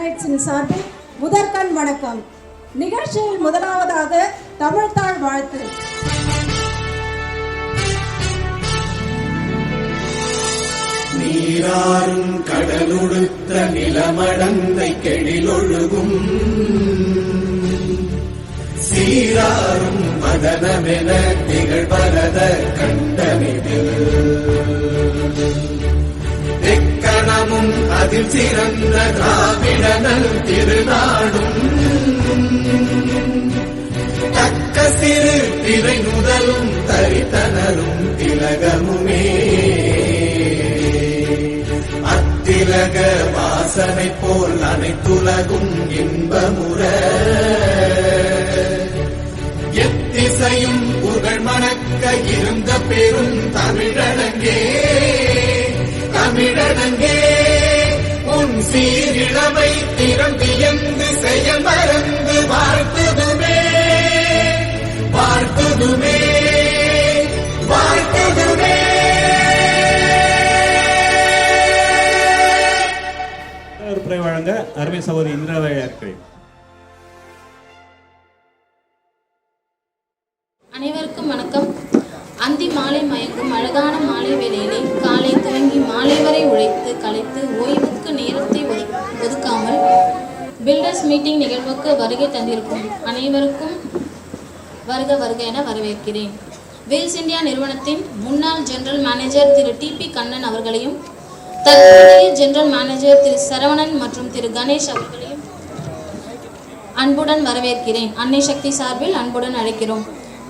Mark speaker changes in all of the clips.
Speaker 1: கிரானைட்ஸின் சார்பில் முதற்கண் வணக்கம். நிகழ்ச்சியில் முதலாவதாக தமிழ்த்தாள் வாழ்த்து.
Speaker 2: நீராறும் கடலுடுத்த நிலமடந்தை கெழிலொழுகும் சீராறும் மதனமென திகழ்வரத கண்டமிதில் எக்கணமும் அதில் சிறந்த திராவிடனல் திருநாடும் தக்க சிறு திரை முதலும் தரித்தனரும் திலகமுமே அத்திலக வாசனை போல் அனைத்துலகும் இன்பமுற எத்திசையும் புகழ் மணக்க இருந்த பெரும் தமிழனங்கே தமிழனங்கே உன் சீரிழமை திறம் வியந்து செயல் மறந்து வாழ்த்துதுமே வாழ்த்துதுமே வாழ்த்துதுமே.
Speaker 3: வழங்க அருமை சகோதரி இந்திராவை இருக்கிறேன்.
Speaker 4: அனைவருக்கும் வணக்கம். அந்தி மாலை மயங்கும் அழகான மாலை வேளையிலே காலை துவங்கி மாலை வரை உழைத்து களைத்து ஓய்வுக்கு நேரத்தை ஒதுக்காமல் பில்டர்ஸ் மீட்டிங் நிகழ்வுக்கு வருகை தந்திருக்கும் அனைவருக்கும் வருக வருக என வரவேற்கிறேன். வீல்ஸ் இந்தியா நிறுவனத்தின் முன்னாள் ஜெனரல் மேனேஜர் திரு டிபி கண்ணன் அவர்களையும் தற்போதைய ஜெனரல் மேனேஜர் திரு சரவணன் மற்றும் திரு கணேஷ் அவர்களையும் அன்புடன் வரவேற்கிறேன். அன்னை சக்தி சார்பில் அன்புடன் அழைக்கிறோம்.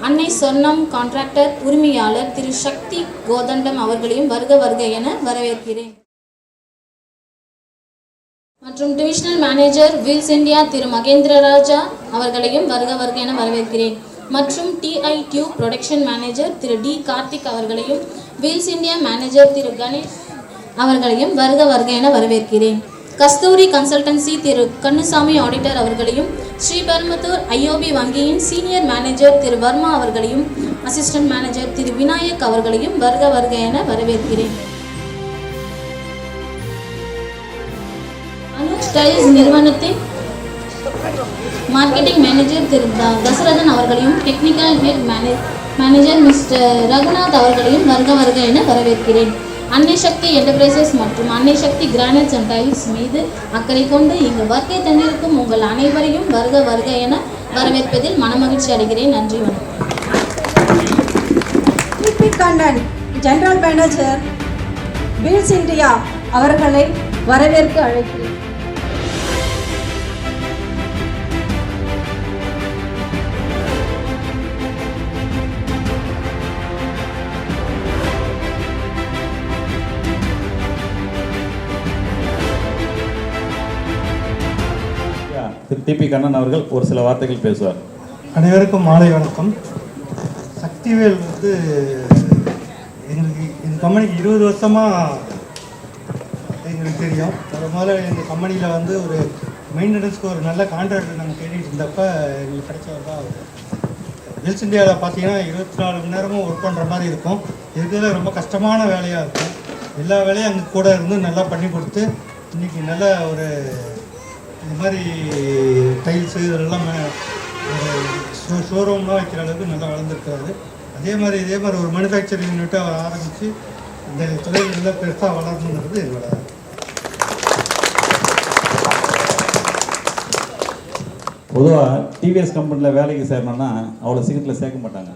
Speaker 4: அன்னை சொர்ணம் கான்ட்ராக்டர் உரிமையாளர் திரு சக்தி கோதண்டம் அவர்களையும் வருக வருக என வரவேற்கிறேன். மற்றும் டிவிஷனல் மேனேஜர் வீல்ஸ் இந்தியா திரு மகேந்திரராஜா அவர்களையும் வருக வருக என வரவேற்கிறேன். மற்றும் டிஐ டியூப் ப்ரொடக்ஷன் மேனேஜர் திரு டி கார்த்திக் அவர்களையும் வீல்ஸ் இந்தியா மேனேஜர் திரு கணேஷ் அவர்களையும் வருக வருக என வரவேற்கிறேன். கஸ்தூரி கன்சல்டன்சி திரு கண்ணுசாமி ஆடிட்டர் அவர்களையும் ஸ்ரீபெரும்புதூர் ஐஓபி வங்கியின் சீனியர் மேனேஜர் திரு வர்மா அவர்களையும் அசிஸ்டன்ட் மேனேஜர் திரு விநாயக் அவர்களையும் வருக வருக என வரவேற்கிறேன். அனுஜ் டைல்ஸ் நிறுவனத்தின் மார்க்கெட்டிங் மேனேஜர் திரு தசரதன் அவர்களையும் technical head manager mister Raghunath அவர்களையும் வருக வருக என வரவேற்கிறேன். அன்னை சக்தி என்டர்பிரைசஸ் மற்றும் அன்னை சக்தி கிரானைட்ஸ் அண்ட் டைல்ஸ் மீது அக்கறை கொண்டு இங்கு வருகை தந்திருக்கும் உங்கள் அனைவரையும் வருக வருக என வரவேற்பதில் மனமகிழ்ச்சி அடைகிறேன். நன்றி, வணக்கம்.
Speaker 1: T P Kannan general manager wheels India அவர்களை வரவேற்க அழைக்கிறேன்.
Speaker 3: திரு டிபி கண்ணன் அவர்கள் ஒரு சில வார்த்தைகள் பேசுவார்.
Speaker 5: அனைவருக்கும் மாலை வணக்கம். சக்திவேல் வந்து எங்களுக்கு இந்த கம்பெனிக்கு 20 வருஷமாக எங்களுக்கு தெரியும். அது மாதிரி எங்கள் கம்பெனியில் வந்து ஒரு மெயின்டெனன்ஸ்க்கு ஒரு நல்ல கான்ட்ராக்டர் நாங்கள் தேடிட்டு இருந்தப்போ எங்களுக்கு கிடைச்சவர் தான் அவர். வீல்ஸ் இந்தியாவில் பார்த்தீங்கன்னா 24 மணி நேரமும் ஒர்க் பண்ணுற மாதிரி இருக்கும். இருக்கிறதுல ரொம்ப கஷ்டமான வேலையாக இருக்கும். எல்லா வேலையும் அங்கே கூட இருந்து நல்லா பண்ணி கொடுத்து இன்றைக்கி நல்ல ஒரு இது மாதிரி டைல்ஸு இதெல்லாம் ஷோரூம்லாம் வைக்கிற அளவுக்கு நல்லா வளர்ந்துருக்காரு. இதே மாதிரி ஒரு மேனுஃபேக்சரிங் யூனிட்டை அவர் ஆரம்பித்து இந்த தொழில் நல்லா பெருசாக வளரணுங்கிறது என்னோட.
Speaker 3: பொதுவாக டிவிஎஸ் கம்பெனியில் வேலைக்கு சேரணும்னா அவ்வளோ சீக்கிரத்தில் சேர்க்க மாட்டாங்க.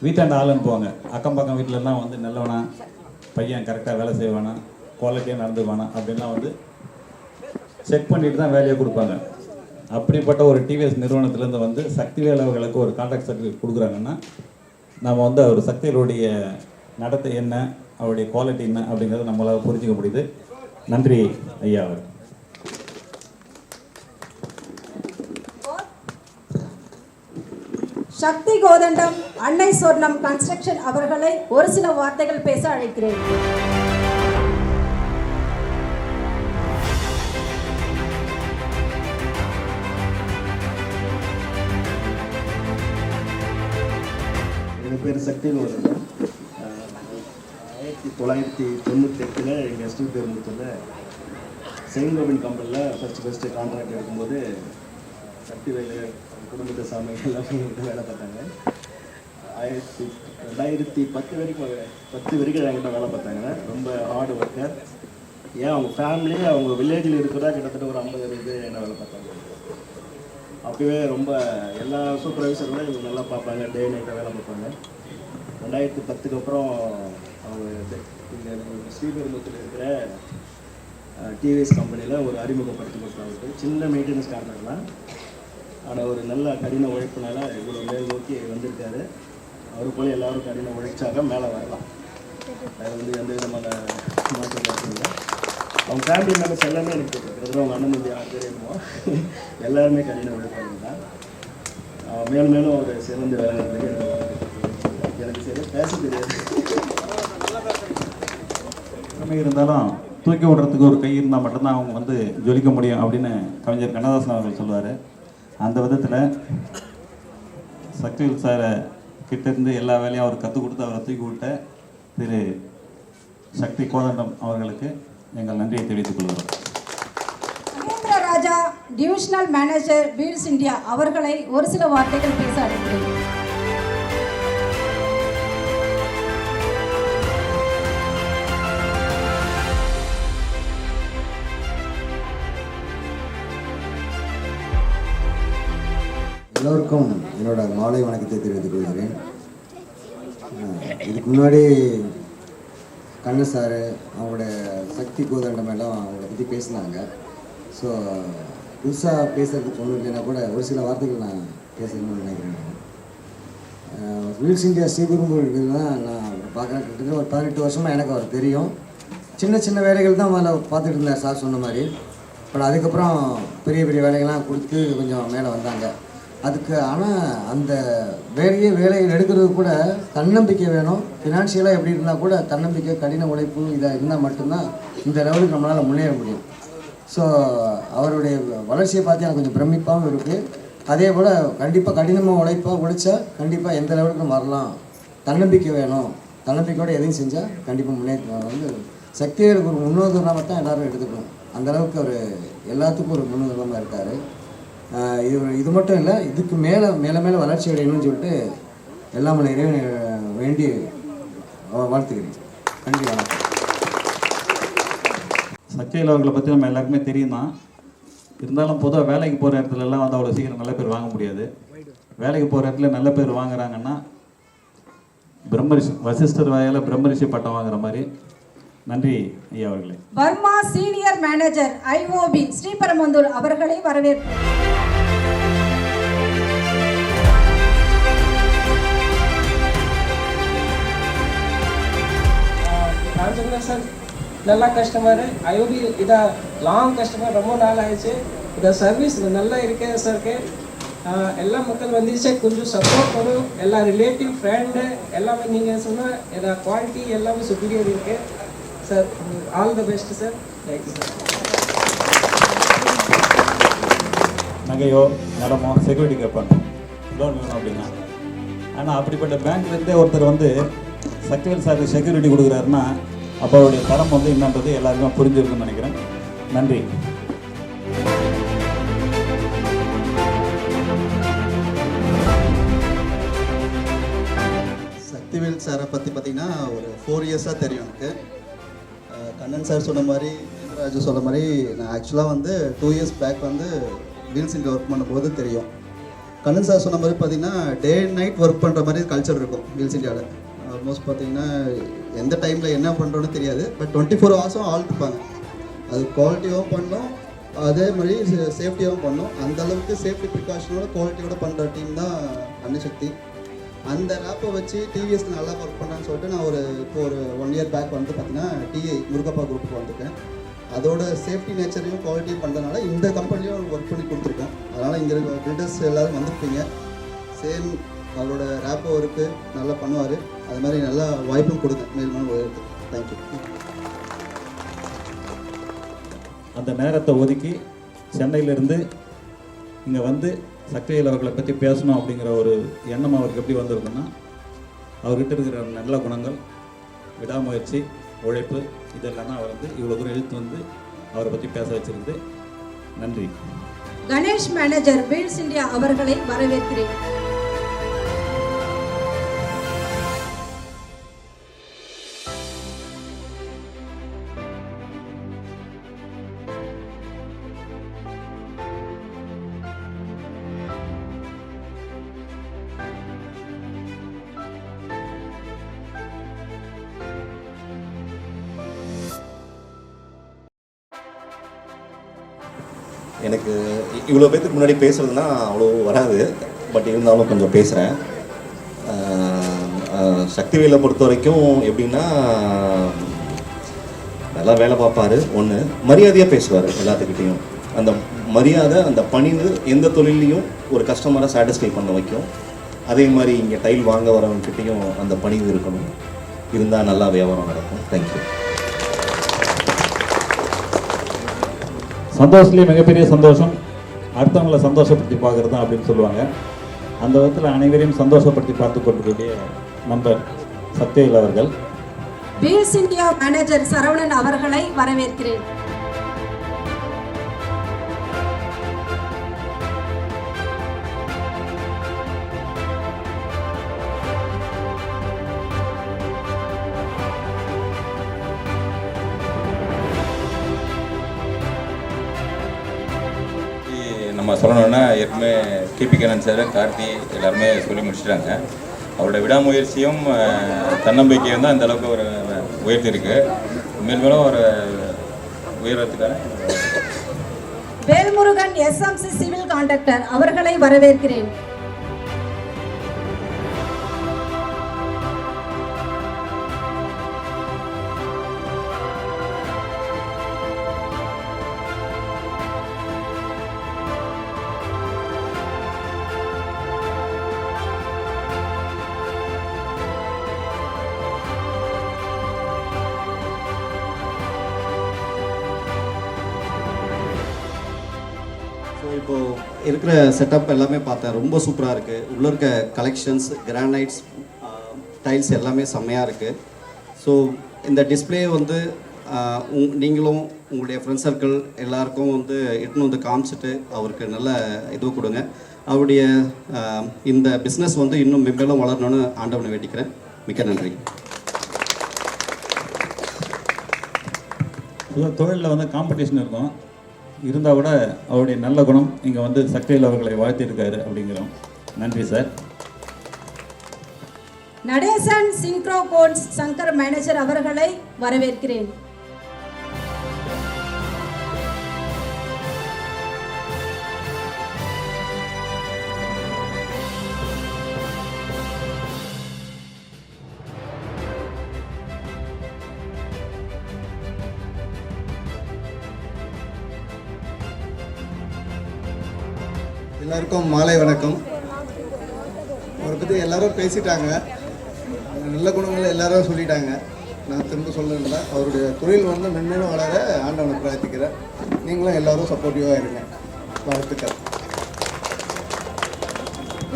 Speaker 3: வீட்டாண்ட ஆள் அனுப்புவாங்க. அக்கம் பக்கம் வீட்டிலலாம் வந்து நல்லவனா பையன் கரெக்டாக வேலை செய்வானா குவாலிட்டியாக நடந்துவானா அப்படின்லாம் வந்து செக் பண்ணிட்டு தான் வேலையை கொடுப்பாங்க. அப்படிப்பட்ட ஒரு டிவிஎஸ் நிறுவனத்திலேருந்து வந்து சக்திவேல் அவர்களுக்கு ஒரு கான்ட்ராக்ட் சர்டிஃபிகேட் கொடுக்குறாங்கன்னா நம்ம வந்து அவர் சக்திவேலுடைய நடத்தை என்ன, அவருடைய குவாலிட்டி என்ன அப்படிங்கிறத நம்மளால் புரிஞ்சிக்க முடியுது. நன்றி ஐயா. அவர்
Speaker 1: சக்தி கோதண்டம் அன்னை சொர்ணம் கன்ஸ்ட்ரக்ஷன் அவர்களை ஒரு சில வார்த்தைகள் பேச அழைக்கிறேன்.
Speaker 6: என் பேர் சக்தின்னு வருது. 1998 எங்கள் ஸ்ரீபெரும்புத்தூரில் செயின்கோபின் கம்பெனியில் ஃபஸ்ட்டு கான்ட்ராக்ட் எடுக்கும்போது சக்திவேல் குடும்பத்தை சாமி எல்லாமே என்கிட்ட வேலை பார்த்தாங்க. 2010 வரைக்கும் என்கிட்ட வேலை பார்த்தாங்க. ரொம்ப ஹார்ட் ஒர்க்கர். ஏன் அவங்க ஃபேமிலி அவங்க வில்லேஜில் இருக்கிறதா கிட்டத்தட்ட ஒரு 50 பேர் என்ன வேலை பார்த்தாங்க. அப்போவே ரொம்ப எல்லா சூப்பர்வைசரும் இவங்க நல்லா பார்ப்பாங்க, டே நைட்டாக வேலை பார்ப்பாங்க. 2010க்கு அப்புறம் அவங்க இங்கே ஸ்ரீபெரும்புத்தூரில் இருக்கிற டிவிஎஸ் கம்பெனியில் ஒரு அறிமுகப்படுத்தி கொடுத்தாங்க. சின்ன மெயின்டெனன்ஸ் கான்ட்ராக்ட் தான், ஆனால் ஒரு நல்ல கடின உழைப்புனால இவ்வளோ மேல் நோக்கி வந்திருக்காரு. அவரு போல எல்லாரும் கடின உழைச்சாக மேலே வரலாம். அது வந்து எந்த விதமான மாற்றம் இல்லை. அவங்க ஃபேமிலி மெம்பர்ஸ் எல்லாமே எனக்கு தெரியும். அவங்க அண்ணன் தம்பி 6 பேர் இருப்போம். எல்லாருமே கடின உழைப்பாங்க தான். மேலும் மேலும் ஒரு சிறந்து விளையாடுறதுக்கு எனக்கு சரி பேச தெரியாது.
Speaker 3: இருந்தாலும் தூக்கி விடுறதுக்கு ஒரு கை இருந்தால் மட்டும்தான் அவங்க வந்து ஜொலிக்க முடியும் அப்படின்னு கவிஞர் கண்ணதாசன் அவர்கள் சொல்லுவார். அந்த விதத்தில் சக்திவேல் சாரை கிட்டேருந்து எல்லா வேலையும் அவர் கற்றுக் கொடுத்து அவரை தூக்கி விட்ட திரு சக்தி கோதண்டம் அவர்களுக்கு எங்கள் நன்றியை தெரிவித்துக் கொள்கிறோம்.
Speaker 1: மகேந்திர ராஜா டிவிஷனல் மேனேஜர் வீல்ஸ் இந்தியா அவர்களை ஒரு சில வார்த்தைகள் பேச அழைக்கிறேன்.
Speaker 7: எல்லோருக்கும் என்னோட மாலை வணக்கத்தை தெரிவித்துக் கொள்கிறேன். இதுக்கு முன்னாடி கண்ணன் சார் அவங்களோட சக்தி கோதண்டம் எல்லாம் அவங்கள பற்றி பேசினாங்க. ஸோ புதுசாக பேசுகிறதுக்கு ஒன்றும் இல்லைன்னா கூட ஒரு சில வார்த்தைகள் நான் பேசணும்னு நினைக்கிறேன். வீல்ஸ் இந்தியா ஸ்ரீபெரும்புதூர் தான் நான் பார்க்குறேன். கிட்டத்தட்ட ஒரு 18 வருஷமாக எனக்கு அவர் தெரியும். சின்ன சின்ன வேலைகள் தான் மேலே பார்த்துட்டு இருந்தார் சார் சொன்ன மாதிரி. பட் அதுக்கப்புறம் பெரிய பெரிய வேலைகள்லாம் கொடுத்து கொஞ்சம் மேலே வந்தாங்க. அதுக்கு ஆனால் அந்த வேலையை எடுக்கிறது கூட தன்னம்பிக்கை வேணும். ஃபினான்ஷியலாக எப்படி இருந்தால் கூட தன்னம்பிக்கை, கடின உழைப்பு இதாக இருந்தால் மட்டும்தான் இந்த லெவலுக்கு நம்மளால் முன்னேற முடியும். ஸோ அவருடைய வளர்ச்சியை பார்த்து எனக்கு கொஞ்சம் பிரமிப்பாகவும் இருக்குது. அதே போல் கண்டிப்பாக கடினமாக உழைச்சா கண்டிப்பாக எந்த லெவலுக்கு நம்ம வரலாம். தன்னம்பிக்கை வேணும். தன்னம்பிக்கையோடு எதையும் செஞ்சால் கண்டிப்பாக முன்னேற்றம் வந்து சக்திவேலுக்கு ஒரு முன்னுதாரணமாக தான் எல்லோரும் எடுத்துக்கணும். அந்தளவுக்கு அவர் எல்லாத்துக்கும் ஒரு முன்னுதாரணமாக இருக்கார். இது மட்டும் இல்லை, இதுக்கு மேலே வளர்ச்சி அடையணும்னு சொல்லிட்டு எல்லாம் இறைவனை வேண்டி வாழ்த்துக்கிறேன். நன்றி, வணக்கம்.
Speaker 3: சக்திவேல் அவர்களை பற்றி நம்ம எல்லாருக்குமே தெரியும் தான். இருந்தாலும் பொதுவாக வேலைக்கு போகிற இடத்துலலாம் வந்து அவ்வளோ சீக்கிரம் நல்ல பேர் வாங்க முடியாது. வேலைக்கு போகிற இடத்துல நல்ல பேர் வாங்குறாங்கன்னா பிரம்மரிஷி வசிஷ்டர் வாயால் பிரம்மரிஷி பட்டம் வாங்குற மாதிரி. நன்றி ஐயா அவர்களே.
Speaker 1: Varma senior manager IOB Sriperumbudur அவர்களை வரவேற்போம்.
Speaker 8: ராமச்சந்திரன் சார் நல்ல கஸ்டமர். ஐஓபி இதை லாங் கஸ்டமர், ரொம்ப நாள் ஆயிடுச்சு. இதை சர்வீஸ் நல்லா இருக்கே சார்க்கு. எல்லா மக்கள் வந்துச்சு, கொஞ்சம் சப்போர்ட் பண்ணும். எல்லா ரிலேட்டிவ் ஃப்ரெண்டு எல்லாமே நீங்கள் சொன்ன இதை குவாலிட்டி எல்லாமே சுப்பீரியர் இருக்கு sir. All the best sir. Thank you sir.
Speaker 3: நகையோ நிலமோ செக்யூரிட்டி கேட்பாங்க லோன் வேணும் அப்படின்னா. ஆனால் அப்படிப்பட்ட பேங்க்லேருந்தே ஒருத்தர் வந்து சக்திவேல் சாருக்கு செக்யூரிட்டி கொடுக்குறாருன்னா அப்போ அவருடைய தரம் வந்து என்னன்றது எல்லாருக்குமே புரிஞ்சிருக்குன்னு நினைக்கிறேன். நன்றி.
Speaker 6: சக்திவேல் சாரை பற்றி பார்த்திங்கன்னா ஒரு 4 இயர்ஸாக தெரியும் எனக்கு. கண்ணன் சார் சொன்ன மாதிரி, ராஜு சொன்ன மாதிரி, நான் ஆக்சுவலாக வந்து 2 இயர்ஸ் பேக் வந்து வீல்ஸ் இந்தியா ஒர்க் பண்ணும்போது தெரியும். கண்ணன் சார் சொன்ன மாதிரி பார்த்திங்கன்னா டே அண்ட் நைட் ஒர்க் பண்ணுற மாதிரி கல்ச்சர் இருக்கும் வீல்ஸ் இந்தியாவில். ஆல்மோஸ்ட் பார்த்திங்கன்னா எந்த டைமில் என்ன பண்ணுறோன்னு தெரியாது. பட் 24 ஹவர்ஸும் ஆள் இருப்பாங்க. அது குவாலிட்டியாகவும் பண்ணோம், அதே மாதிரி சேஃப்டியாகவும் பண்ணோம். அந்தளவுக்கு சேஃப்டி ப்ரிகாஷனோட குவாலிட்டியோட பண்ணுற டீம் தான் அன்னசக்தி. அந்த ஆப்பை வச்சு டிவிஎஸ்க்கு நல்லா ஒர்க் பண்ணான்னு சொல்லிட்டு நான் இப்போ ஒரு 1 இயர் பேக் வந்து பார்த்தீங்கன்னா டிஐ முருகப்பா குரூப்புக்கு வந்துட்டேன். அதோட சேஃப்டி நேச்சரையும் குவாலிட்டியும் பண்ணுறதுனால இந்த கம்பெனிலையும் ஒர்க் பண்ணி கொடுத்துருக்கேன். அதனால் இங்கே இருக்க பில்டர்ஸ் எல்லோரும் வந்திருப்பீங்க. சேம் அவரோட ரேப்போ ஒர்க்கு நல்லா பண்ணுவார். அது மாதிரி நல்லா வாய்ப்பும் கொடுங்க மேலும் உயர்த்து. தேங்க்யூ.
Speaker 3: அந்த நேரத்தை ஒதுக்கி சென்னையிலேருந்து இங்கே வந்து சக்திவேல் அவர்களை பற்றி பேசணும் அப்படிங்கிற ஒரு எண்ணம் அவருக்கு எப்படி வந்திருக்குன்னா, அவர்கிட்ட இருக்கிற நல்ல குணங்கள், விடாமுயற்சி, உழைப்பு, இதெல்லாம் தான் அவர் வந்து இவ்வளோ தூரம் இழுத்து வந்து அவரை பற்றி பேச வச்சிருக்குது. நன்றி.
Speaker 1: கணேஷ் மேனேஜர் வீல்ஸ் இந்தியா அவர்களை வரவேற்கிறேன்.
Speaker 9: எனக்கு இவ்வளோ பேத்துக்கு முன்னாடி பேசுகிறதுனா அவ்வளோ வராது, பட் இருந்தாலும் கொஞ்சம் பேசுகிறேன். சக்திவேலை பொறுத்த வரைக்கும் எப்படின்னா, நல்லா வேலை பார்ப்பார், ஒன்று மரியாதையாக பேசுவார் எல்லாத்துக்கிட்டேயும். அந்த மரியாதை, அந்த பணிவு எந்த தொழிலையும் ஒரு கஸ்டமரை சாட்டிஸ்ஃபை பண்ண வைக்கும். அதே மாதிரி இங்கே டைல் வாங்க வரவங்ககிட்டையும் அந்த பணிவு இருக்கணும், இருந்தால் நல்லா வியாபாரம் நடக்கும். தேங்க்யூ.
Speaker 3: சந்தோஷத்துலேயே மிகப்பெரிய சந்தோஷம் அடுத்தவங்களை சந்தோஷப்படுத்தி பார்க்குறது தான் அப்படின்னு சொல்லுவாங்க. அந்த விதத்தில் அனைவரையும் சந்தோஷப்படுத்தி பார்த்து கொண்டிருக்கக்கூடிய நண்பர் சத்யவேல் அவர்கள்.
Speaker 1: வீல்ஸ் இந்தியா மேனேஜர் சரவணன் அவர்களை வரவேற்கிறேன்.
Speaker 10: நம்ம சொல்லணுன்னா ஏற்கனவே கேபி கண்ணன் சார், கார்த்தி எல்லாருமே சொல்லி முடிச்சிட்டாங்க. அவரோட விடாமுயற்சியும் தன்னம்பிக்கையும் தான் இந்த அளவுக்கு ஒரு உயர்த்திருக்கு. மேலும் ஒரு உயர்றதுக்கான
Speaker 1: வேல்முருகன் எஸ்எம்சி சிவில் கான்ட்ராக்டர் அவர்களை வரவேற்கிறேன்.
Speaker 6: இப்போது இருக்கிற செட்டப் எல்லாமே பார்த்தேன், ரொம்ப சூப்பராக இருக்குது. உள்ளே இருக்க கலெக்ஷன்ஸ், கிரானைட்ஸ், டைல்ஸ் எல்லாமே செம்மையாக இருக்குது. ஸோ இந்த டிஸ்பிளே வந்து நீங்களும் உங்களுடைய ஃப்ரெண்ட் சர்க்கிள் எல்லாருக்கும் வந்து இட்டுன்னு வந்து காமிச்சிட்டு அவருக்கு நல்ல இது கொடுங்க. அவருடைய இந்த பிஸ்னஸ் வந்து இன்னும் மென்மேலும் வளரணும்னு ஆண்டவனை வேண்டிக்கிறேன். மிக்க நன்றி.
Speaker 3: தொழிலில் வந்து காம்படிஷன் இருக்கும், இருந்தால் கூட அவருடைய நல்ல குணம் இங்கே வந்து சக்திவேல் அவர்களை வாழ்த்தியிருக்காரு அப்படிங்கிறோம். நன்றி sir.
Speaker 1: Natesan synchro coats Sankar manager அவர்களை வரவேற்கிறேன்.
Speaker 11: எல்லாருக்கும் மாலை வணக்கம். அவரை பற்றி எல்லாரும் பேசிட்டாங்க, நல்ல குணங்களை எல்லாரும் சொல்லிட்டாங்க. நான் திரும்ப சொல்லல. அவருடைய தொழில் வந்து மென்மேலும் வளர ஆண்டவனை பிரார்த்திக்கிறேன். நீங்களும் எல்லாரும் சப்போர்ட்டிவாக இருங்க. வாழ்த்துக்கள்.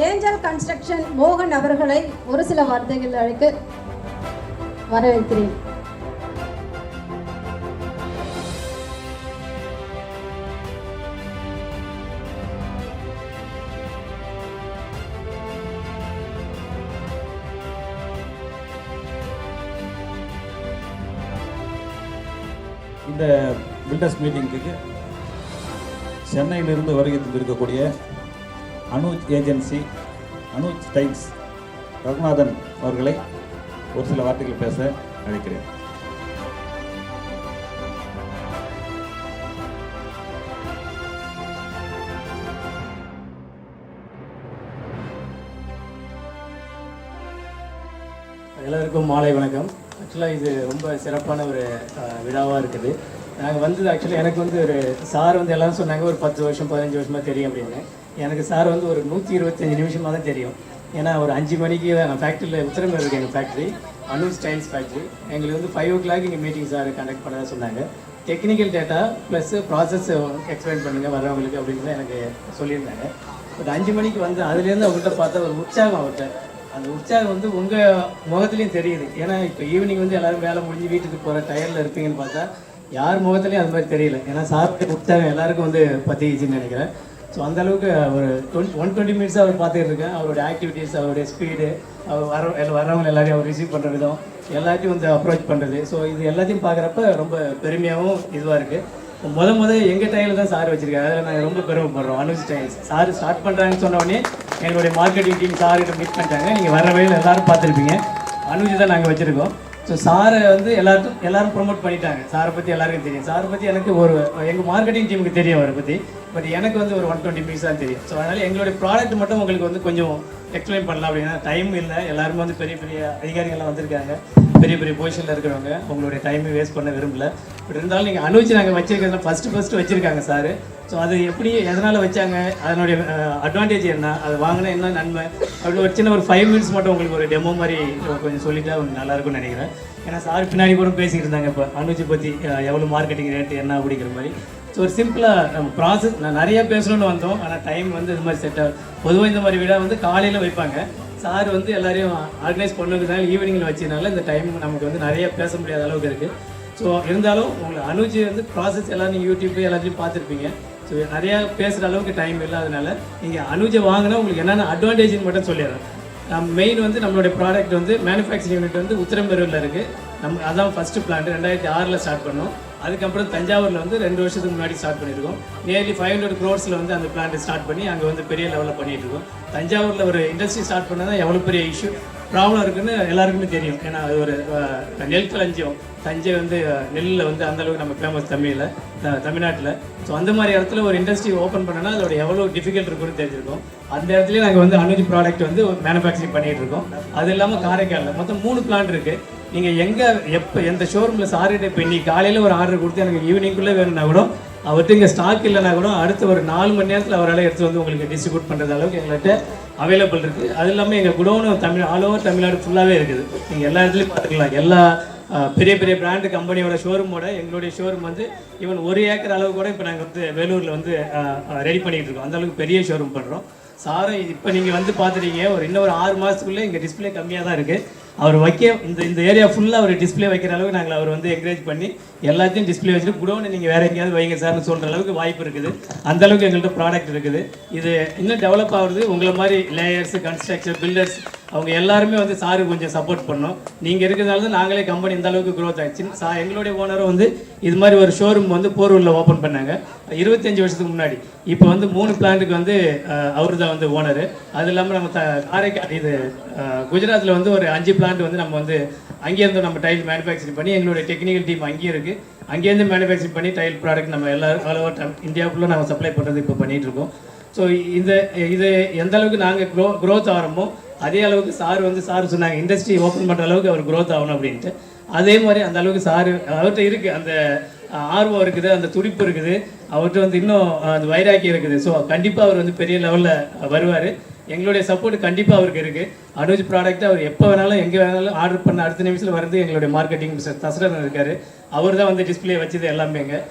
Speaker 1: ஏஞ்சல் கன்ஸ்ட்ரக்ஷன் மோகன் அவர்களை ஒரு சில வார்த்தைகள் அழைக்க வரவேற்கிறேன்.
Speaker 3: இந்த பில்டர்ஸ் மீட்டிங்க்கு சென்னையிலிருந்து வருகை தந்திருக்கக்கூடிய அனுஜ் ஏஜென்சி, அனுஜ் டைல்ஸ் ரகுநாதன் அவர்களை ஒரு சில வார்த்தைகள் பேச அழைக்கிறேன்.
Speaker 12: எல்லாருக்கும் மாலை வணக்கம். ஆக்சுவலாக இது ரொம்ப சிறப்பான ஒரு விழாவாக இருக்குது. நாங்கள் வந்தது ஆக்சுவலாக எனக்கு வந்து ஒரு சார் வந்து எல்லோரும் சொன்னாங்க ஒரு 10 வருஷம் 15 வருஷமாக தெரியும் அப்படின்னு. எனக்கு சார் வந்து ஒரு 125 நிமிஷமாக தான் தெரியும். ஏன்னா ஒரு 5 மணிக்கு நான் ஃபேக்ட்ரியில் உத்தரமே இருக்குது, எங்கள் ஃபேக்ட்ரி அனுஜ் டைல்ஸ் ஃபேக்ட்ரி. எங்களுக்கு வந்து 5 o'clock இங்கே மீட்டிங் சார் கண்டக்ட் பண்ணதாக சொன்னாங்க. Technical data plus process explain பண்ணுங்கள் வர்றவங்களுக்கு அப்படின்னு தான் எனக்கு சொல்லியிருந்தாங்க. பட் 5 மணிக்கு வந்து அதுலேருந்து அவங்கள்ட்ட பார்த்தா ஒரு உற்சாகம், அவர்கிட்ட அந்த உற்சாகம் வந்து உங்கள் முகத்துலேயும் தெரியுது. ஏன்னா இப்போ ஈவினிங் வந்து எல்லோரும் வேலை முடிஞ்சு வீட்டுக்கு போகிற டயரில் இருப்பீங்கன்னு பார்த்தா யார் முகத்துலையும் அது மாதிரி தெரியல. ஏன்னா சார் விட்டாங்க எல்லாருக்கும் வந்து பற்றிச்சுன்னு நினைக்கிறேன். ஸோ அந்தளவுக்கு ஒரு 120 மினிட்ஸாக அவர் பார்த்துட்டு இருக்கேன். அவருடைய ஆக்டிவிட்டீஸ், அவருடைய ஸ்பீடு, அவர் வரவங்க எல்லாரையும் அவர் ரிசீவ் பண்ணுற விதம், எல்லாத்தையும் வந்து அப்ரோச் பண்ணுறது. ஸோ இது எல்லாத்தையும் பார்க்குறப்ப ரொம்ப பெருமையாகவும் இதுவாக இருக்குது. எங்கள் டைலில் தான் சார் வச்சுருக்காரு. அதில் நாங்கள் ரொம்ப பெருமைப்படுறோம். அனுஜ் டைல்ஸ் சார் ஸ்டார்ட் பண்ணுறாங்கன்னு சொன்னோடனே எங்களுடைய மார்க்கெட்டிங் டீம் சார்கிட்ட மீட் பண்ணிட்டாங்க. நீங்கள் வர வழியில் எல்லோரும் பார்த்துருப்பீங்க. அனுஜ் தான் நாங்கள் வச்சுருக்கோம். ஸோ சாரை வந்து எல்லாரும் ப்ரொமோட் பண்ணிட்டாங்க. சாரை பற்றி எல்லாருக்கும் தெரியும். சாரை பற்றி எனக்கு எங்கள் மார்க்கெட்டிங் டீமுக்கு தெரியும் அவரை பற்றி. பட் எனக்கு வந்து ஒரு 120 மினிட்ஸ் தான் தெரியும். ஸோ அதனால் எங்களுடைய ப்ராடக்ட் மட்டும் உங்களுக்கு வந்து கொஞ்சம் எக்ஸ்பிளைன் பண்ணலாம் அப்படின்னா டைம் இல்லை. எல்லாருமே வந்து பெரிய பெரிய அதிகாரிகள்லாம் வந்திருக்காங்க, பெரிய பெரிய பொசிஷனில் இருக்கிறவங்க. உங்களுடைய டைமை வேஸ்ட் பண்ண விரும்பல. பட் இருந்தாலும் நீங்கள் அனுபவிச்சு நாங்கள் வச்சிருக்கிறதுல ஃபஸ்ட்டு வச்சுருக்காங்க சார். ஸோ அது எப்படி எதனால் வச்சாங்க, அதனுடைய அட்வான்டேஜ் என்ன, அது வாங்கினா என்ன நன்மை அப்படின்னு ஒரு சின்ன ஒரு 5 மினிட்ஸ் மட்டும் உங்களுக்கு ஒரு டெமோ மாதிரி கொஞ்சம் சொல்லிட்டா நல்லாயிருக்கும்னு நினைக்கிறேன். ஏன்னா சார் பின்னாடி கூட பேசிக்கிட்டு இருந்தாங்க இப்போ அனுஜை பற்றி எவ்வளோ மார்க்கெட்டிங் ரேட்டு என்ன அப்படிங்கிற மாதிரி. ஸோ ஒரு சிம்பிளாக நம்ம ப்ராசஸ் நான் நிறையா பேசணும்னு வந்தோம். ஆனால் டைம் வந்து இது மாதிரி செட் ஆகும். பொதுவாக இந்த மாதிரி விழா வந்து காலையில் வைப்பாங்க. சார் வந்து எல்லாரையும் ஆர்கனைஸ் பண்ணுறதுனால ஈவினிங்கில் வச்சதுனால இந்த டைம் நமக்கு வந்து நிறைய பேச முடியாத அளவுக்கு இருக்குது. ஸோ இருந்தாலும் உங்களுக்கு அனுஜி வந்து ப்ராசஸ் எல்லாம் நீங்கள் யூடியூப் எல்லாத்தையும் பார்த்துருப்பீங்க. ஸோ நிறையா பேசுகிற அளவுக்கு டைம் இல்லாதனால நீங்கள் அனுஜை வாங்கினா உங்களுக்கு என்னென்ன அட்வான்டேஜ்னு மட்டும் சொல்லிடுறேன். மெயின் வந்து நம்மளுடைய ப்ராடக்ட் வந்து மேனுஃபேக்சரிங் யூனிட் வந்து உத்திரம்பேரூரில் இருக்குது. அதான் ஃபஸ்ட்டு பிளான்ட் 2006 ஸ்டார்ட் பண்ணோம். அதுக்கப்புறம் தஞ்சாவூரில் வந்து 2 வருஷத்துக்கு முன்னாடி ஸ்டார்ட் பண்ணியிருக்கோம். நியர்லி 500 crores வந்து அந்த பிளான்ட் ஸ்டார்ட் பண்ணி அங்கே வந்து பெரிய லெவலில் பண்ணிகிட்டு இருக்கோம். தஞ்சாவூரில் ஒரு இண்டஸ்ட்ரி ஸ்டார்ட் பண்ணால் எவ்வளோ பெரிய இஷ்யூ ப்ராப்ளம் இருக்குதுன்னு எல்லாருக்குமே தெரியும். ஏன்னா அது ஒரு நெல் களஞ்சியம். தஞ்சை வந்து நெல்லில் வந்து அந்தளவுக்கு நம்ம ஃபேமஸ் தமிழ்நாட்டில். ஸோ அந்த மாதிரி இடத்துல ஒரு இண்டஸ்ட்ரி ஓப்பன் பண்ணனா அதோட எவ்வளோ டிஃபிகல்ட் இருக்குன்னு தெரிஞ்சிருக்கோம். அந்த இடத்துலேயே நாங்கள் வந்து அனுஜி ப்ராடக்ட் வந்து மேனுஃபேக்சரிங் பண்ணிகிட்டு இருக்கோம். அது இல்லாமல் காரைக்காலில் மொத்தம் 3 பிளான்ட் இருக்குது. நீங்கள் எந்த ஷோரூமில் சார்கிட்ட இப்போ இன்னைக்கு காலையில் ஒரு ஆர்டர் கொடுத்து எனக்கு ஈவினிங்குள்ளே வேணும்னா கூட அவர்கிட்ட இங்கே ஸ்டாக் இல்லைனா கூட அடுத்த ஒரு 4 மணி நேரத்தில் அவரால் எடுத்து வந்து உங்களுக்கு டிஸ்ட்ரிபியூட் பண்ணுறது அளவுக்கு எங்கள்கிட்ட அவைலபிள் இருக்குது. அது இல்லாமல் எங்கள் குடோனு ஆல் ஓவர் தமிழ்நாடு ஃபுல்லாகவே இருக்குது. நீங்கள் எல்லா இடத்துலையும் பார்த்துக்கலாம். எல்லா பெரிய பெரிய பிராண்டு கம்பெனியோட ஷோரூமோட எங்களுடைய ஷோரூம் வந்து ஈவன் 1 ஏக்கர் அளவு கூட இப்போ நாங்கள் வந்து வேலூரில் வந்து ரெடி பண்ணிகிட்டு இருக்கோம். அந்தளவுக்கு பெரிய ஷோரூம் பண்ணுறோம். சாரை இப்போ நீங்கள் வந்து பார்த்துட்டீங்க. இன்னும் ஒரு 6 மாதத்துக்குள்ளே இங்கே டிஸ்பிளே கம்மியாக தான் இருக்குது. அவர் இந்த ஏரியா ஃபுல்லாக அவர் டிஸ்பிளே வைக்கிற அளவுக்கு நாங்கள் அவர் வந்து என்கரேஜ் பண்ணி எல்லாத்தையும் டிஸ்பிளே வச்சுட்டு குடோன்னு நீங்கள் வேறு எங்கேயாவது வைங்க சார்னு சொல்கிற அளவுக்கு வாய்ப்பு இருக்குது. அந்தளவுக்கு எங்கள்கிட்ட ப்ராடக்ட் இருக்குது. இது இன்னும் டெவலப் ஆகுறது. உங்களை மாதிரி லேயர்ஸு, கன்ஸ்ட்ரக்ஷன், பில்டர்ஸ் அவங்க எல்லாருமே வந்து சாருக்கு கொஞ்சம் சப்போர்ட் பண்ணோம். நீங்கள் இருக்கிறதால தான் நாங்களே கம்பெனி இந்த அளவுக்கு க்ரோத் ஆகிடுச்சு. எங்களுடைய ஓனரும் வந்து இது மாதிரி ஒரு ஷோரூம் வந்து போரூரில் ஓப்பன் பண்ணாங்க 25 வருஷத்துக்கு முன்னாடி. இப்போ வந்து 3 பிளான்ட்டுக்கு வந்து அவர் தான் வந்து ஓனரு. அது இல்லாமல் நம்ம காரைக்கால் குஜராத்தில் வந்து ஒரு 5 பிளான்ட் வந்து நம்ம வந்து அங்கேருந்து நம்ம டைல் மேனுஃபேக்சரிங் பண்ணி எங்களுடைய டெக்னிக்கல் டீம் அங்கேயே இருக்குது. அங்கேருந்து மேனுஃபேக்சரிங் பண்ணி டைல் ப்ராடக்ட் நம்ம ஆல் ஓவர் இந்தியா ஃபுல்லாக நம்ம சப்ளை பண்ணுறது இப்போ பண்ணிகிட்ருக்கோம். ஸோ இது எந்த அளவுக்கு நாங்கள் க்ரோத் ஆகிறோமோ அதே அளவுக்கு சார் சொன்னாங்க இண்டஸ்ட்ரி ஓப்பன் பண்ணுற அளவுக்கு அவர் க்ரோத் ஆகணும் அப்படின்ட்டு. அதே மாதிரி அந்த அளவுக்கு அவர்கிட்ட இருக்குது, அந்த ஆர்வம் இருக்குது, அந்த துடிப்பு இருக்குது, அவர்கிட்ட வந்து இன்னும் அந்த வைராக்கியம் இருக்குது. ஸோ கண்டிப்பாக அவர் வந்து பெரிய லெவலில் வருவார். எங்களுடைய சப்போர்ட் கண்டிப்பாக அவருக்கு இருக்குது. அனுஜ் ப்ராடக்ட் அவர் எப்போ வேணாலும் எங்கே வேணாலும் ஆர்டர் பண்ண அடுத்த நிமிஷத்தில் வந்து எங்களுடைய மார்க்கெட்டிங் மிஸ்டர் தசரன் இருக்கார். அவர் தான் வந்து டிஸ்பிளே வச்சது எல்லாமே.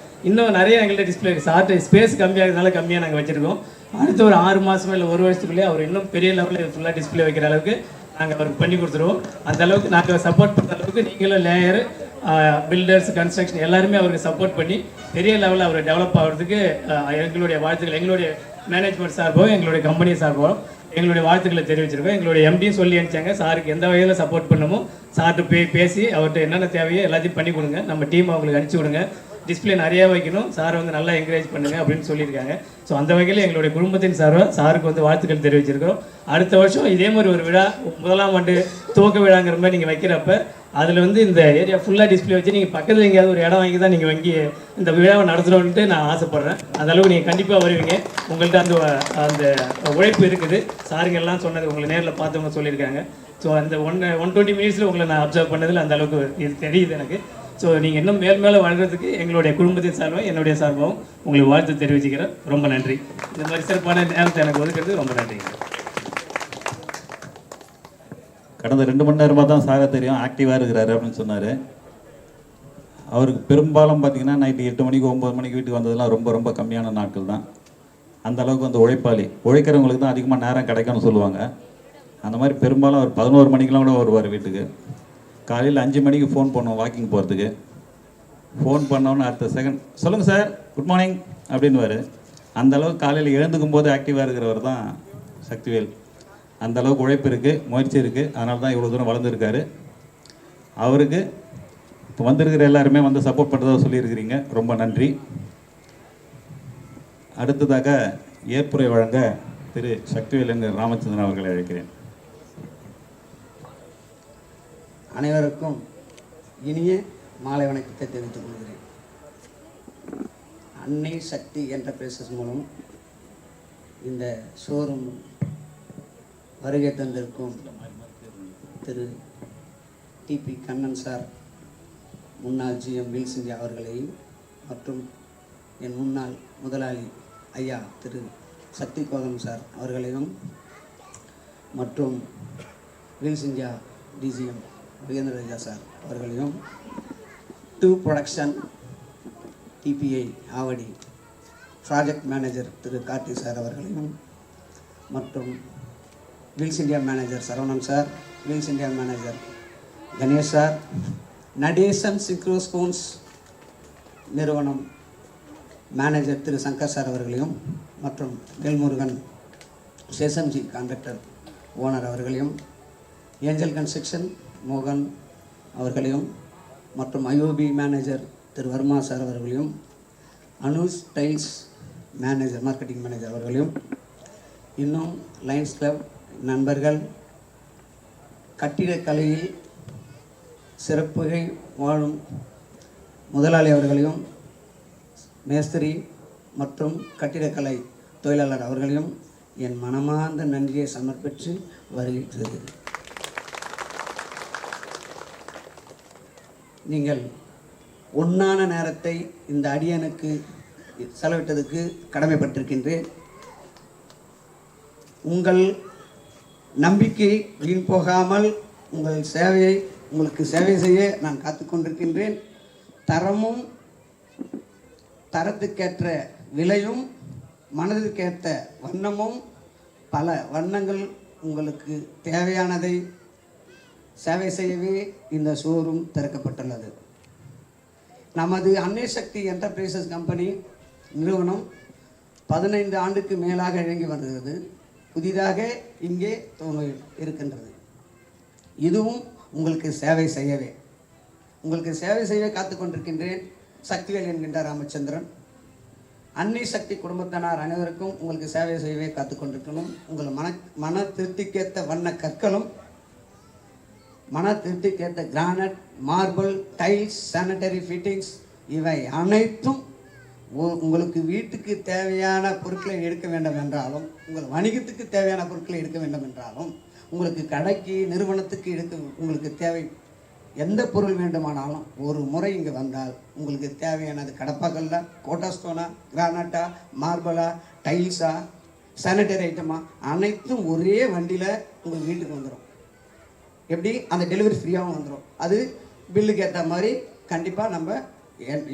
Speaker 12: இன்னும் நிறைய எங்கள்கிட்ட டிஸ்பிளே இருக்குது. சார்ட்டு ஸ்பேஸ் கம்மியாகிறதுனால கம்மியாக நாங்கள் வச்சுருக்கோம். அடுத்த ஒரு 6 மாதமோ இல்லை 1 வருஷத்துக்குள்ளேயே அவர் இன்னும் பெரிய லெவலில் ஃபுல்லாக டிஸ்பிளே வைக்கிற அளவுக்கு நாங்கள் அவருக்கு பண்ணி கொடுத்துருவோம். அந்த அளவுக்கு நாங்கள் சப்போர்ட் பண்ணுற அளவுக்கு நீங்களும் லேயர், பில்டர்ஸ், கன்ஸ்ட்ரக்ஷன் எல்லாருமே அவருக்கு சப்போர்ட் பண்ணி பெரிய லெவலில் அவர் டெவலப் ஆகிறதுக்கு எங்களுடைய வாழ்த்துக்கள் எங்களுடைய மேனேஜ்மெண்ட் சார்போ எங்களுடைய கம்பெனி சார்போ எங்களுடைய வாழ்த்துக்களை தெரிவிச்சிருக்கோம். எங்களுடைய எம்டியும் சொல்லி அனுப்பிச்சாங்க. சாருக்கு எந்த வகையில் சப்போர்ட் பண்ணணுமோ சார்ட்டு பேசி அவர்கிட்ட என்னென்ன தேவையோ எல்லாத்தையும் பண்ணி கொடுங்க. நம்ம டீம் அவங்களுக்கு அனுப்பிச்சி விடுங்க. டிஸ்பிளே நிறையா வைக்கணும், சாரை வந்து நல்லா என்கரேஜ் பண்ணுங்கள் அப்படின்னு சொல்லியிருக்காங்க. ஸோ அந்த வகையில் எங்களுடைய குடும்பத்தின் சாருக்கு வந்து வாழ்த்துக்கள் தெரிவிச்சிருக்கிறோம். அடுத்த வருஷம் இதே மாதிரி ஒரு விழா 1ஆம் ஆண்டு துவக்க விழாங்கிற மாதிரி நீங்கள் வைக்கிறப்ப அதில் வந்து இந்த ஏரியா ஃபுல்லாக டிஸ்பிளே வச்சு நீங்கள் பக்கத்தில் எங்கேயாவது ஒரு இடம் வாங்கி தான் நீங்கள் இந்த விழாவை நடத்தணுன்ட்டு நான் ஆசைப்பட்றேன். அந்த அளவுக்கு நீங்கள் கண்டிப்பாக வருவீங்க. உங்கள்கிட்ட அந்த உழைப்பு இருக்குது. சாருங்க எல்லாம் சொன்னது உங்களை நேரில் பார்த்தவங்க சொல்லியிருக்காங்க. ஸோ அந்த 120 மினிட்ஸில் உங்களை நான் அப்சர்வ் பண்ணதில் அந்த அளவுக்கு இது தெரியுது எனக்கு. ஸோ நீங்கள் இன்னும் மேலே வளர்கிறதுக்கு எங்களுடைய குடும்பத்தின் சார்பாக என்னுடைய சார்பாகவும் உங்களுக்கு வாழ்த்து தெரிவிச்சுக்கிறேன். ரொம்ப நன்றி. இந்த மாதிரி சிறப்பான நேரத்தை எனக்கு ஒதுக்கிறது ரொம்ப நன்றிங்க.
Speaker 3: கடந்த 2 மணி நேரமாக தான் சாரை தெரியும் ஆக்டிவாக இருக்கிறாரு அப்படின்னு சொன்னார். அவருக்கு பெரும்பாலும் பார்த்தீங்கன்னா நைட்டு 8 மணிக்கு 9 மணிக்கு வீட்டுக்கு வந்ததெல்லாம் ரொம்ப ரொம்ப கம்மியான நாட்கள் தான். அந்த அளவுக்கு வந்து உழைப்பாளி, உழைக்கிறவங்களுக்கு தான் அதிகமாக நேரம் கிடைக்கும்னு சொல்லுவாங்க. அந்த மாதிரி பெரும்பாலும் அவர் 11 மணிக்கெலாம் கூட வருவார் வீட்டுக்கு. காலையில் 5 மணிக்கு ஃபோன் பண்ணுவோம் வாக்கிங் போகிறதுக்கு. ஃபோன் பண்ணோன்னு அடுத்த செகண்ட் சொல்லுங்கள் சார் குட் மார்னிங் அப்படின்னுவார். அந்தளவுக்கு காலையில் எழுந்துக்கும் போது ஆக்டிவாக இருக்கிறவர் தான் சக்திவேல். அந்தளவுக்கு உழைப்பு இருக்குது, முயற்சி இருக்குது. அதனால தான் இவ்வளோ தூரம் வளர்ந்துருக்காரு. அவருக்கு இப்போ வந்திருக்கிற எல்லாருமே வந்து சப்போர்ட் பண்ணுறதா சொல்லியிருக்கிறீங்க, ரொம்ப நன்றி. அடுத்ததாக ஏற்புரை வழங்க திரு சக்திவேல் என்கிற ராமச்சந்திரன் அவர்களை அழைக்கிறேன்.
Speaker 13: அனைவருக்கும் இனிய மாலை வணக்கத்தை தெரிவித்துக் கொள்கிறேன். அன்னை சக்தி என்டர்பிரைசஸ் மூலம் இந்த ஷோரூம் வருகை தந்திருக்கும் திரு டிபி கண்ணன் சார், முன்னாள் GM வீல்ஸ் இந்தியா அவர்களையும், மற்றும் என் முன்னாள் முதலாளி ஐயா திரு சக்தி கோதம் சார் அவர்களையும், மற்றும் wheels India DGM Virendra Raja sir அவர்களையும், to production TPI Avadi project manager Thiru Karthi sir அவர்களையும், மற்றும் wheels India manager Saravanan sir, wheels India manager Ganesh sir, Natesan சிக்ரோஸ்போன்ஸ் நிறுவனம் மேனேஜர் திரு சங்கர் சார் அவர்களையும், மற்றும் வேல்முருகன் சேசம்ஜி கான்ட்ராக்டர் ஓனர் அவர்களையும், ஏஞ்சல் கன்ஸ்ட்ரக்ஷன் மோகன் அவர்களையும், மற்றும் IOB manager Thiru Varma sir அவர்களையும், Anush tiles manager marketing manager அவர்களையும், இன்னும் லைன்ஸ் கிளப் நண்பர்கள், கட்டிடக்கலையில் சிறப்புகை வாழும் முதலாளி அவர்களையும், மேஸ்திரி மற்றும் கட்டிடக்கலை தொழிலாளர் அவர்களையும் என் மனமார்ந்த நன்றியை சமர்ப்பித்து வருகிறது. நீங்கள் ஒன்றான நேரத்தை இந்த அடியனுக்கு செலவிட்டதுக்கு கடமைப்பட்டிருக்கின்றேன். உங்கள் நம்பிக்கை வீண் போகாமல் உங்கள் சேவையை உங்களுக்கு சேவை செய்ய நான் காத்து கொண்டிருக்கின்றேன். தரமும் தரத்துக்கேற்ற விலையும் மனதிற்கேற்ற வண்ணமும் பல வண்ணங்கள் உங்களுக்கு தேவையானதை சேவை செய்யவே இந்த ஷோரூம் திறக்கப்பட்டுள்ளது. நமது அன்னை சக்தி என்டர்பிரைசஸ் கம்பெனி நிறுவனம் 15 ஆண்டுக்கு மேலாக இயங்கி வருகிறது. புதிதாக இங்கே துவங்க இருக்கின்றது. இதுவும் உங்களுக்கு சேவை செய்யவே காத்து கொண்டிருக்கின்றேன். சக்திவேல் என்கின்ற ராமச்சந்திரன். அன்னை சக்தி குடும்பத்தினர் அனைவருக்கும் உங்களுக்கு சேவை செய்யவே காத்து கொண்டிருக்கணும். உங்கள் மன திருப்திக்கேற்ற வண்ண கற்களும், மன திருப்திக்கேற்ற granite, marble, tiles, sanitary fittings இவை அனைத்தும் உங்களுக்கு வீட்டுக்கு தேவையான பொருட்களை எடுக்க வேண்டும் என்றாலும், உங்கள் வணிகத்துக்கு தேவையான பொருட்களை எடுக்க வேண்டும் என்றாலும், உங்களுக்கு கடைக்கு நிறுவனத்துக்கு உங்களுக்கு தேவை எந்த பொருள் வேண்டுமானாலும் ஒரு முறை இங்கே வந்தால் உங்களுக்கு தேவையானது கடப்பாக்கல்ல, கோட்டாஸ்டோனா, கிரானைட்டா, மார்பிளா, டைல்ஸா, சானிட்டரி ஐட்டமா அனைத்தும் ஒரே வண்டியில் உங்கள் வீட்டுக்கு வந்துடும். எப்படி அந்த டெலிவரி ஃப்ரீயாகவும் வந்துடும். அது பில்லுக்கு ஏற்ற மாதிரி கண்டிப்பாக நம்ம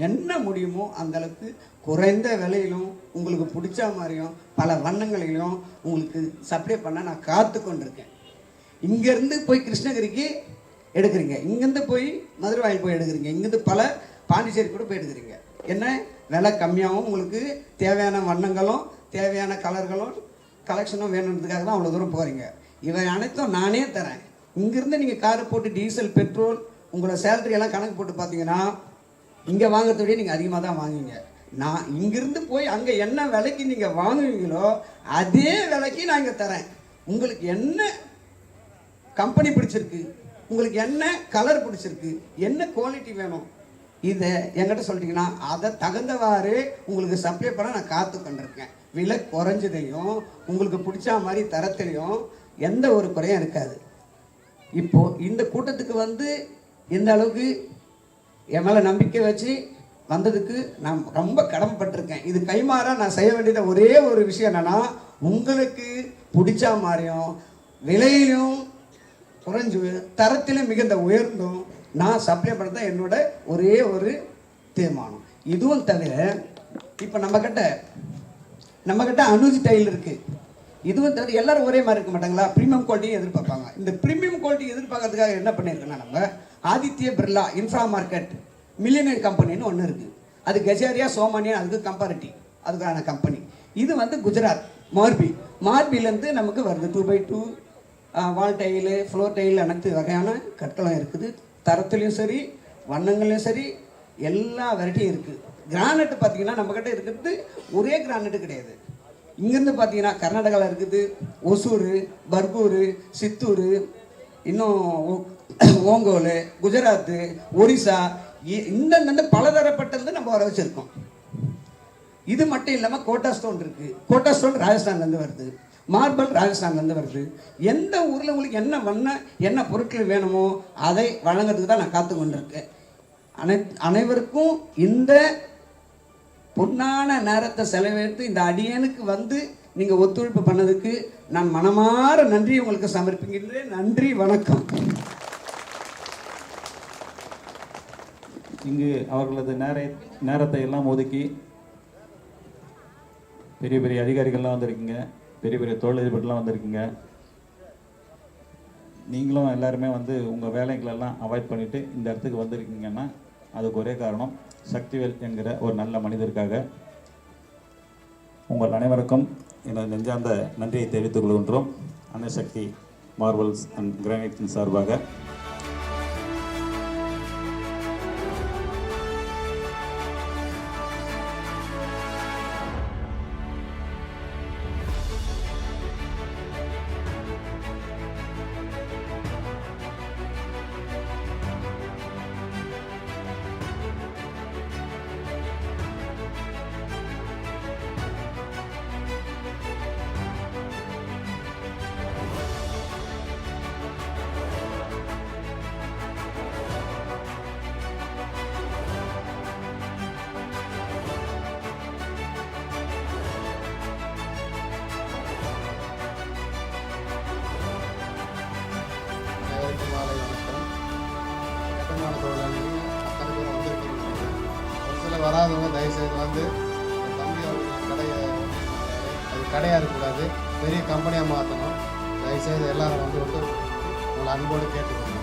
Speaker 13: என்ன முடியுமோ அந்தளவுக்கு குறைந்த விலையிலும் உங்களுக்கு பிடிச்ச மாதிரியும் பல வண்ணங்களிலும் உங்களுக்கு சப்ளை பண்ண நான் காத்து கொண்டிருக்கேன். இங்கேருந்து போய் கிருஷ்ணகிரிக்கு எடுக்கிறீங்க, இங்கேருந்து போய் மதுரவாயில் போய் எடுக்கிறீங்க, இங்கேருந்து பல பாண்டிச்சேரி கூட போய் எடுக்கிறீங்க. என்ன விலை கம்மியாகவும் உங்களுக்கு தேவையான வண்ணங்களும் தேவையான கலர்களும் கலெக்ஷனும் வேணுன்றதுக்காக தான் அவ்வளோ தூரம் போகிறீங்க. இவை அனைத்தும் நானே தரேன். இங்கேருந்து நீங்கள் காரை போட்டு டீசல், பெட்ரோல், உங்களோட சேலரி எல்லாம் கணக்கு போட்டு பார்த்தீங்கன்னா இங்கே வாங்குறதோடய நீங்கள் அதிகமாக தான் வாங்குவீங்க. நான் இங்கேருந்து போய் அங்கே என்ன விலைக்கு நீங்கள் வாங்குவீங்களோ அதே விலைக்கு நான் இங்கே தரேன். உங்களுக்கு என்ன கம்பெனி பிடிச்சிருக்கு, உங்களுக்கு என்ன கலர் பிடிச்சிருக்கு, என்ன குவாலிட்டி வேணும், இதை என்கிட்ட சொல்லிட்டீங்கன்னா அதை தகுந்தவாறு உங்களுக்கு சப்ளை பண்ண நான் காத்து கொண்டிருக்கேன். விலை குறைஞ்சதையும் உங்களுக்கு பிடிச்ச மாதிரி தரத்துலையும் எந்த ஒரு குறையும் இருக்காது. இப்போது இந்த கூட்டத்துக்கு வந்து எந்த அளவுக்கு என் மேலே நம்பிக்கை வச்சு வந்ததுக்கு நான் ரொம்ப கடமைப்பட்டிருக்கேன். இது கைமாறா நான் செய்ய வேண்டியது ஒரே ஒரு விஷயம் என்னென்னா, உங்களுக்கு பிடிச்ச மாதிரியும் விலையிலும் குறைஞ்சு தரத்திலும் மிகுந்த உயர்ந்தும் நான் சப்ளை பண்ண தான் என்னோட ஒரே ஒரு தீர்மானம். இதுவும் தவிர இப்போ நம்மக்கிட்ட அனுஜ் டைல் இருக்குது. இதுவும் தவிர எல்லாரும் ஒரே மாதிரி இருக்க மாட்டாங்களா, ப்ரீமியம் குவாலிட்டியும் எதிர்பார்ப்பாங்க. இந்த ப்ரீமியம் குவாலிட்டி எதிர்பார்க்கறதுக்காக என்ன பண்ணியிருக்கேன்னா, நம்ம Aditya Birla infra market millionaire கம்பெனின்னு ஒன்று இருக்குது. அது கஜாரியா சோமானியா அதுக்கு கம்பேரிட்டிவ் அதுக்கான கம்பெனி. இது வந்து குஜராத் மார்பிலேருந்து நமக்கு வருது. 2x2 வால் டைலு, ஃப்ளோர் டைல், அனைத்து வகையான கற்களும் இருக்குது. தரத்துலேயும் சரி, வண்ணங்களையும் சரி, எல்லா வெரைட்டியும் இருக்குது. கிரானைட்டு பார்த்தீங்கன்னா நம்மக்கிட்ட இருக்கிறது ஒரே கிரானைட்டு கிடையாது. இங்கேருந்து பார்த்தீங்கன்னா கர்நாடகாவில் இருக்குது, ஒசூர், பர்கூர், சித்தூர், இன்னும் ஓங்கோல், குஜராத்து, ஒரிசா, இந்த பலதரப்பட்டது நம்ம வர வச்சுருக்கோம். இது மட்டும் இல்லாமல் கோட்டா ஸ்டோன் இருக்குது. கோட்டா ஸ்டோன் ராஜஸ்தான்லேருந்து வருது, மார்பிள் ராஜஸ்தான்லேருந்து வருது. எந்த ஊரில் உங்களுக்கு என்ன என்ன பொருட்கள் வேணுமோ அதை வழங்குறதுக்கு தான் நான் காத்து கொண்டிருக்கேன். அனைவருக்கும் இந்த பொன்னான நேரத்தை செலவழித்து இந்த அடியனுக்கு வந்து நீங்கள் ஒத்துழைப்பு பண்ணதுக்கு நான் மனமாற நன்றி உங்களுக்கு சமர்ப்பிக்கின்றேன். நன்றி, வணக்கம்.
Speaker 3: இங்கு அவர்களது நேரத்தை எல்லாம் ஒதுக்கி பெரிய பெரிய அதிகாரிகள்லாம் வந்திருக்கீங்க, பெரிய பெரிய தொழிலதிபர்கள்லாம் வந்திருக்கீங்க. நீங்களும் எல்லாருமே வந்து உங்கள் வேலைகளெல்லாம் அவாய்ட் பண்ணிவிட்டு இந்த இடத்துக்கு வந்திருக்கீங்கன்னா அதுக்கு ஒரே காரணம் சக்திவேல் என்கிற ஒரு நல்ல மனிதருக்காக. உங்கள் அனைவருக்கும் எனது நெஞ்சார்ந்த நன்றியை தெரிவித்துக் கொள்கின்றோம். அன்னை சக்தி மார்பிள்ஸ் அண்ட் கிரானைட்டின் சார்பாக.
Speaker 11: வராதவங்க தயவுசெய்து வந்து தம்பி அவர்கள் கடையை அது கடையாக இருக்கக்கூடாது, பெரிய கம்பெனியாக மாற்றணும். தயவுசெய்து எல்லாரும் வந்து உங்களை அன்போடு கேட்டுக்கணும்.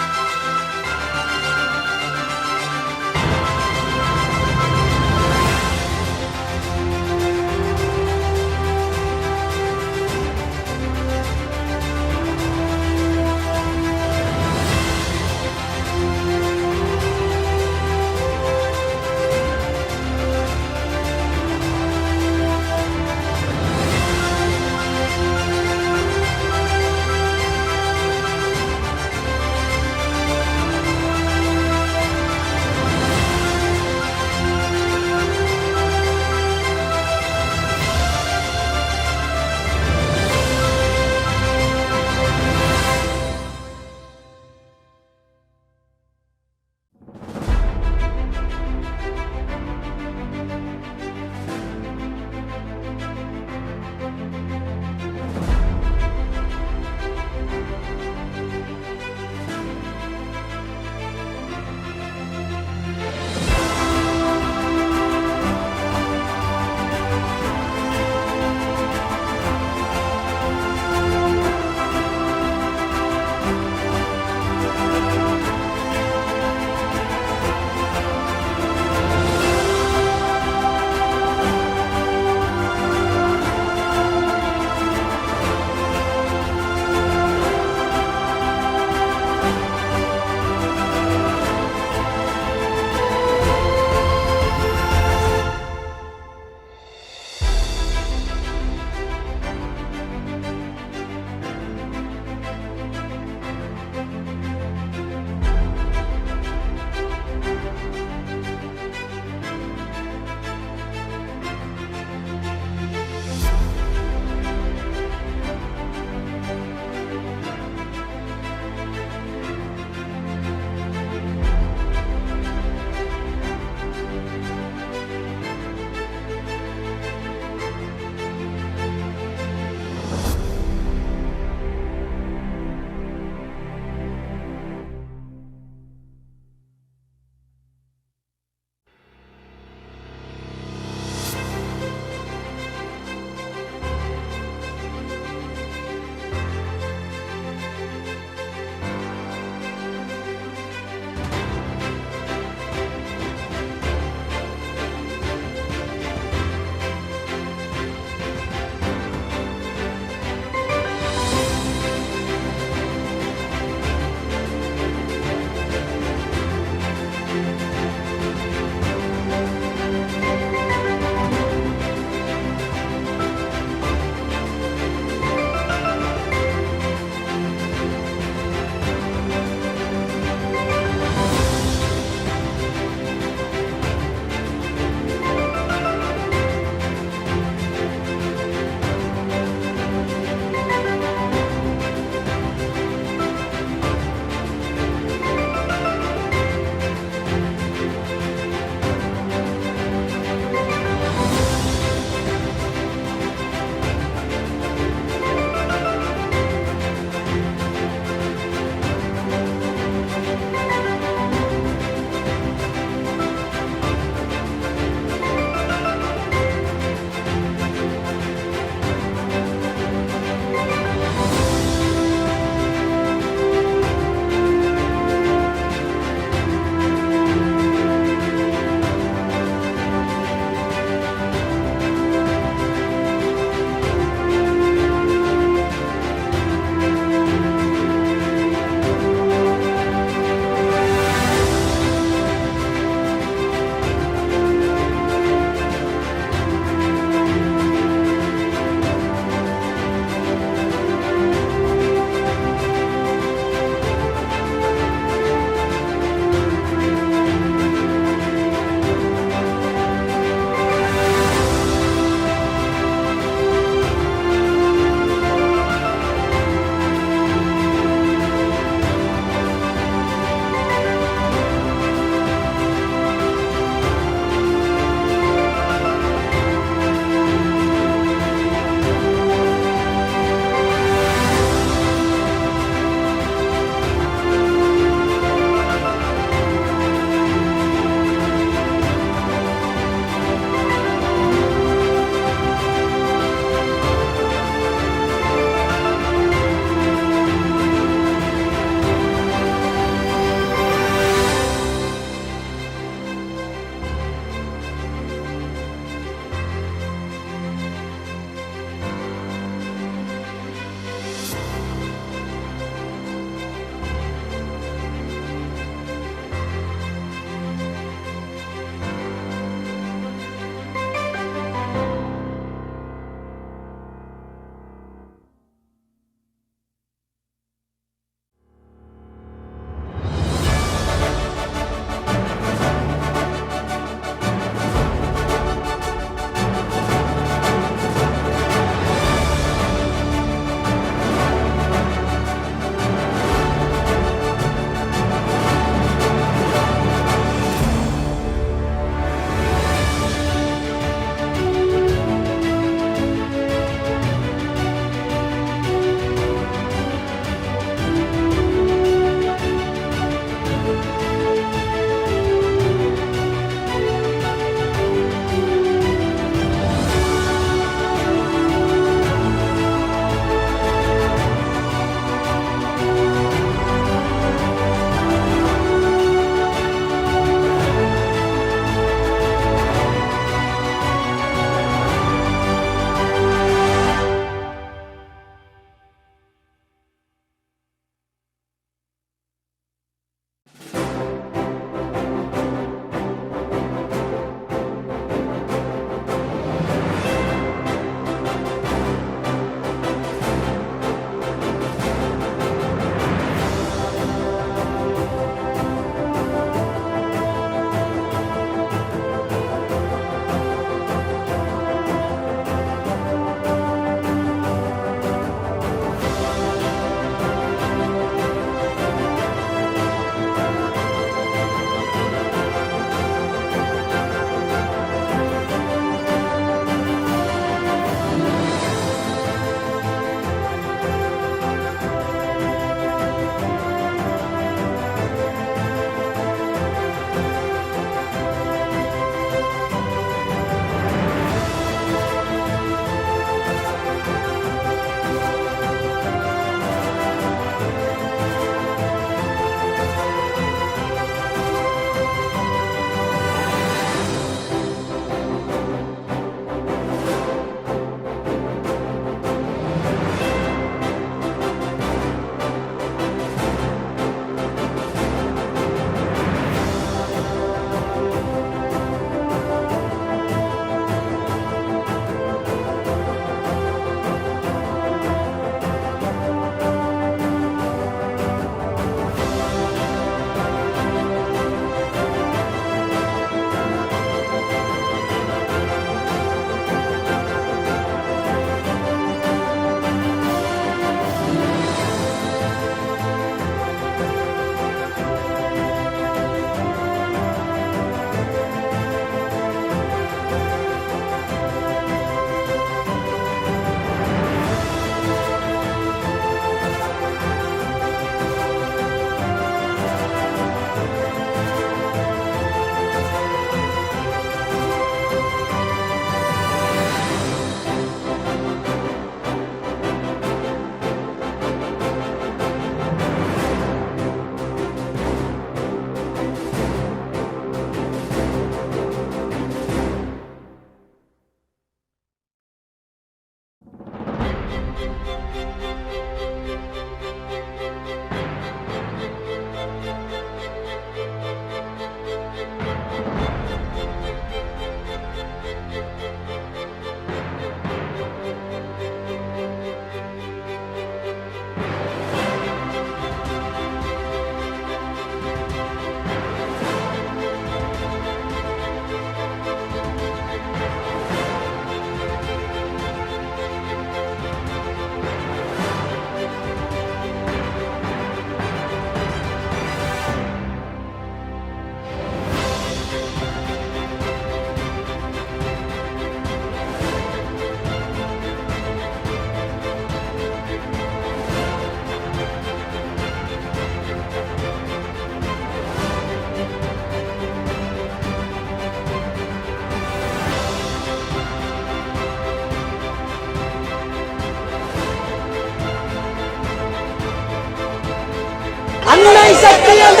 Speaker 14: அன்னை சக்தி என்ற